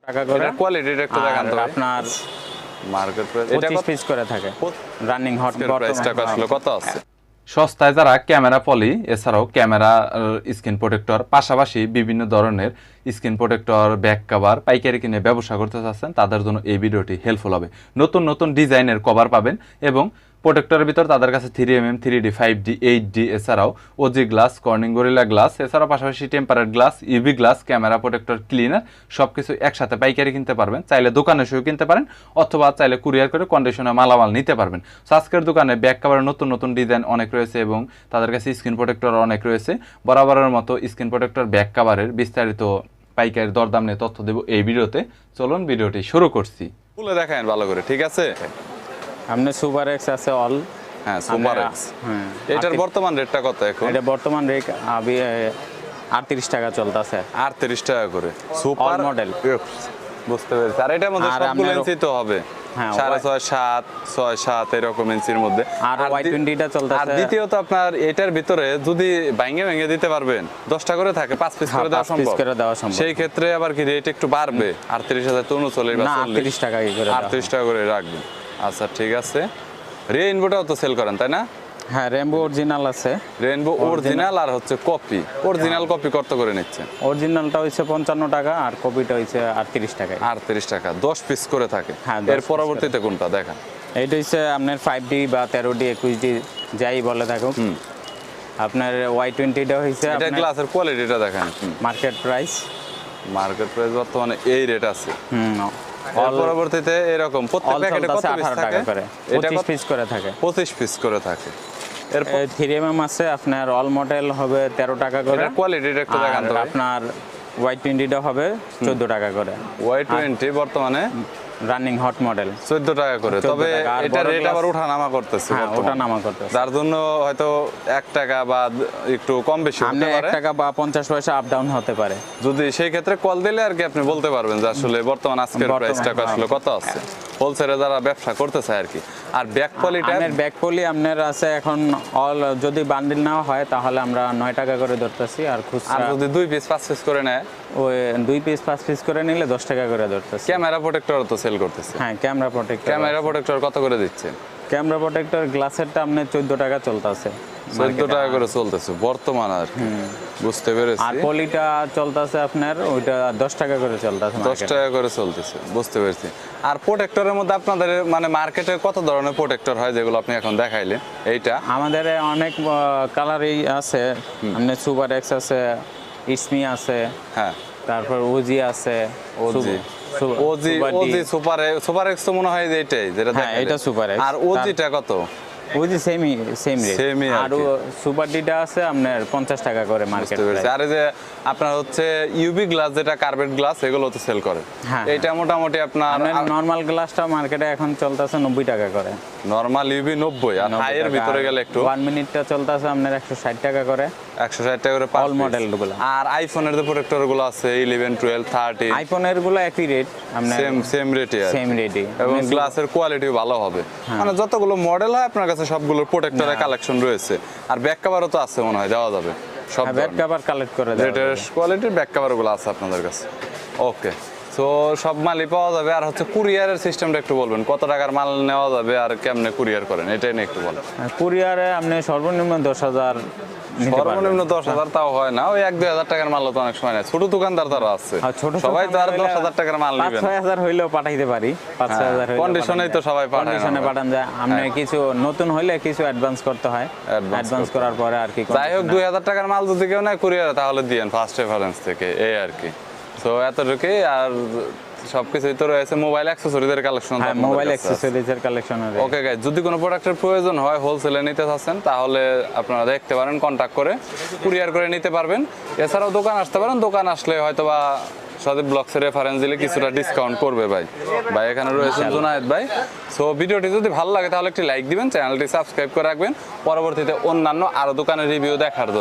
টাকা করে। এটা কোয়ালিটিটা একটু দেখান তো। আপনার মার্কেট প্রাইস 25 পিস করে থাকে রানিং হট প্রাইসটা আসলে কত আছে? সস্তায় যারা ক্যামেরা পলি এছাড়াও ক্যামেরা স্ক্রিন প্রোটেক্টর পাশাপাশি বিভিন্ন ধরনের স্ক্রিন প্রোটেক্টর ব্যাক কভার পাইকারি কিনে ব্যবসা করতে চাচ্ছেন তাদের জন্য এই ভিডিওটি হেল্পফুল হবে। নতুন নতুন ডিজাইনের কভার পাবেন এবং প্রোটেক্টরের ভিতর তাদের কাছে 3mm 3D 5D 8D এছাড়াও OG glass Corning Gorilla glass এছাড়াও পাশাপাশি tempered glass UV glass camera protector cleaner সবকিছু একসাথে পাইকারি কিনতে পারবেন। চাইলে দোকানে এসেও কিনতে পারেন অথবা চাইলে কুরিয়ার করে কন্ডিশনে মালামাল নিতে পারবেন। আজকের দোকানে ব্যাক কভারের নতুন নতুন ডিজাইন অনেক রয়েছে এবং তাদের কাছে স্ক্রিন প্রোটেক্টর অনেক রয়েছে। বরাবরের মতো স্ক্রিন প্রোটেক্টর ব্যাক কভারের বিস্তারিত পাইকারি দরদাম নিয়ে তথ্য দেব এই ভিডিওতে। চলুন ভিডিওটি শুরু করছি। খুলে দেখান ভালো করে, ঠিক আছে? আপনি সুপার এক্স আছে অল। হ্যাঁ সুপার এক্স। হ্যাঁ এটার বর্তমান রেটটা কত এখন? এটা বর্তমান রেট 38 টাকা চলতেছে। 38 টাকা করে সুপার মডেল। বুঝতে পেরেছি। আর এটার মধ্যে সবগুলো ইঞ্চি তো হবে? হ্যাঁ 6.5 7 6 7 এরকম ইঞ্চির মধ্যে। আর Y20টা চলতেছে। আর দ্বিতীয়ত আপনার এটার ভিতরে যদি ভাঙে ভেঙে দিতে পারবেন 10টা করে থাকে 5 পিস করে দেওয়া সম্ভব। 5 পিস করে দেওয়া সম্ভব। সেই ক্ষেত্রে আবার কি রেট একটু বাড়বে? 38,000 তো 39 বা 40 38 টাকা করে 38 টাকা করে রাখবেন। আচ্ছা ঠিক আছে। রেইনবোটাও তো সেল করেন তাই না? হ্যাঁ রেইনবো অরিজিনাল আছে। রেইনবো অরিজিনাল আর হচ্ছে কপি। অরিজিনাল কপি কত করে নিচ্ছেন? অরিজিনালটা হইছে 55 টাকা আর কপিটা হইছে 38 টাকা। 38 টাকা 10 পিস করে থাকে। হ্যাঁ, 10 এর পরবর্তীতে কোনটা দেখান? এইটা হইছে আপনার 5D বা 13D 21D যাই বলে থাকুক। আপনার Y20টা হইছে এটা গ্লাসের কোয়ালিটিটা দেখান। মার্কেট প্রাইস বর্তমানে এই রেট আছে। অল পরবর্তীতে এরকম প্রত্যেক প্যাকেটে কত পিস 18 থাকে? টাকা করে। এটা 25 পিস করে থাকে। 25 পিস করে থাকে। এরপর 3mm আছে আপনার অল মডেল হবে 13 টাকা করে। এটার কোয়ালিটিটা একটু দেখান তো। আর আপনার Y20টা হবে 14 টাকা করে। Y20 বর্তমানে রানিং হট মডেল 14 টাকা করে। 14 তবে টাকা। আর এটা বড় রেট glass- আবার ওঠানামা করতেছে। হ্যাঁ বর্তমানে। ওটা নামা করতেছে। যার জন্য হয়তো 1 টাকা বা একটু কম বেশি আপনি হতে 1 পারে। টাকা বা 50 পয়সা আপ ডাউন হতে পারে। যদি সেই ক্ষেত্রে কল দিলে আর কি আপনি বলতে পারবেন যে আসলে বর্তমান আজকের প্রাইসটা আসলে কত আছে। হোলসেলে যারা ব্যবসা করতে চায় আর কি। আর ব্যাক কোয়ালিটি আপনার ব্যাক পলি আপনার আছে এখন অল যদি বান্ডিল নেওয়া হয় তাহলে আমরা 9 টাকা করে ধরতেছি আর আর খুচরা যদি 2 পিস 5 পিস করে নেয় ওই 2 পিস 5 পিস করে নিলে 10 টাকা করে ধরতেছি। ক্যামেরা প্রোটেক্টর তো সেল করতেছে। হ্যাঁ ক্যামেরা প্রোটেক্টর। ক্যামেরা প্রোটেক্টর কত করে দিচ্ছে? ক্যামেরা প্রোটেক্টর গ্লাসেরটা আপনার 14 টাকা চলতেছে। 14 টাকা করে চলতেছে বর্তমান আর কি। বুঝতে পেরেছি। আর পলিটা চলতেছে আপনার ওইটা 10 টাকা করে চলতেছে। 10 টাকা করে চলতেছে, বুঝতে পেরেছি। আর প্রোটেক্টরের মধ্যে আপনাদের মানে মার্কেটে কত ধরনের প্রোটেক্টর হয় যেগুলো আপনি এখন দেখাইলেন? এইটা আমাদের অনেক কালারই আছে। আপনার সুপার এক্স আছে, ইসমি আছে, হ্যাঁ তারপর ওজি আছে। ওজি সুপার এক্স তো মনে হয় যে এটাই যেটা হ্যাঁ দেখাইলেন। এটা সুপার এক্স। আর ওজিটা কত? OG same rate. Same-ই আর আর কি। সুপার ডিটা আছে আপনার 50 টাকা করে মার্কেট বুঝতে পেরেছি। আর এই যে আপনার হচ্ছে ইউভি গ্লাস যেটা কার্বেট গ্লাস এগুলো তো সেল করে। হ্যাঁ, এটা মোটামুটি আপনার নরমাল গ্লাসটা মার্কেটে এখন চলতেছে 90 টাকা করে। নরমাল ইউভি 90 আর হাই এর ভিতরে গেলে একটু 1 মিনিটটা চলতেছে আপনার 160 টাকা করে 160 টাকা করে অল মডেল গুলো। আর আইফোনের যে প্রোটেক্টর গুলো আছে 11 12 30 আইফোনের গুলো একই রেট আপনার সেম রেটে সেম রেটই এবং গ্লাসের কোয়ালিটি ভালো হবে। মানে যতগুলো মডেল হয় আপনার কাছে সবগুলো প্রোটেক্টরের কালেকশন রয়েছে। আর ব্যাক কভারও তো আছে মনে হয় দেওয়া যাবে সব ব্যাক কভার কালেক্ট করে দেওয়া যাবে। লেটেস্ট কোয়ালিটির ব্যাক কভার গুলো আছে আপনাদের কাছে। ওকে সো সব মালই পাওয়া যাবে। আর হচ্ছে কুরিয়ারের সিস্টেমটা একটু বলবেন, কত টাকার মাল নেওয়া যাবে আর কেমনে কুরিয়ার করেন এটাই নিয়ে একটু বলেন। কুরিয়ারে আপনি সর্বনিম্ন 10,000 সর্বনিম্ন 10,000 তাও হয় না, ওই 1-2 টাকার মাল তো অনেক সময় নেয়। ছোট দোকানদার তারা আছে, সবাই তো আর 10,000 টাকার মাল নেবে না। 5-6,000 হইলেও পাঠাইতে পারি। 5-6,000 হইলেও কন্ডিশনেই তো সবাই পাঠায়। কন্ডিশনে পাঠান যায়। আপনি কিছু নতুন হইলে কিছু অ্যাডভান্স করতে হয়। অ্যাডভান্স করার পরে আর কি যাই হোক 2,000 টাকার মাল যদি কেউ নেয় কুরিয়ারে তাহলে দিয়েন ফার্স্ট রেফারেন্স থেকে, এই আর কি। সো এতটুকুই। আর সবকিছুই তো রয়েছে। মোবাইল অ্যাকসেসরিজের কালেকশন। হ্যাঁ মোবাইল অ্যাকসেসরিজের কালেকশন আছে। ওকে গাইস, যদি কোনো প্রোডাক্টের প্রয়োজন হয় হোলসেলে নিতে চাচ্ছেন তাহলে আপনারা দেখতে পারেন, কন্টাক্ট করে কুরিয়ার করে নিতে পারবেন। এছাড়াও দোকান আসতে পারেন, দোকান আসলে হয়তোবা সাথে ব্লগসের রেফারেন্স দিলে কিছুটা ডিসকাউন্ট করবে ভাই। এখানে রয়েছে জুনায়েদ ভাই। সো ভিডিওটি যদি ভালো লাগে তাহলে একটি লাইক দিবেন, চ্যানেলটি সাবস্ক্রাইব করে রাখবেন পরবর্তীতে অন্যান্য আরো দোকানের রিভিউ দেখার জন্য।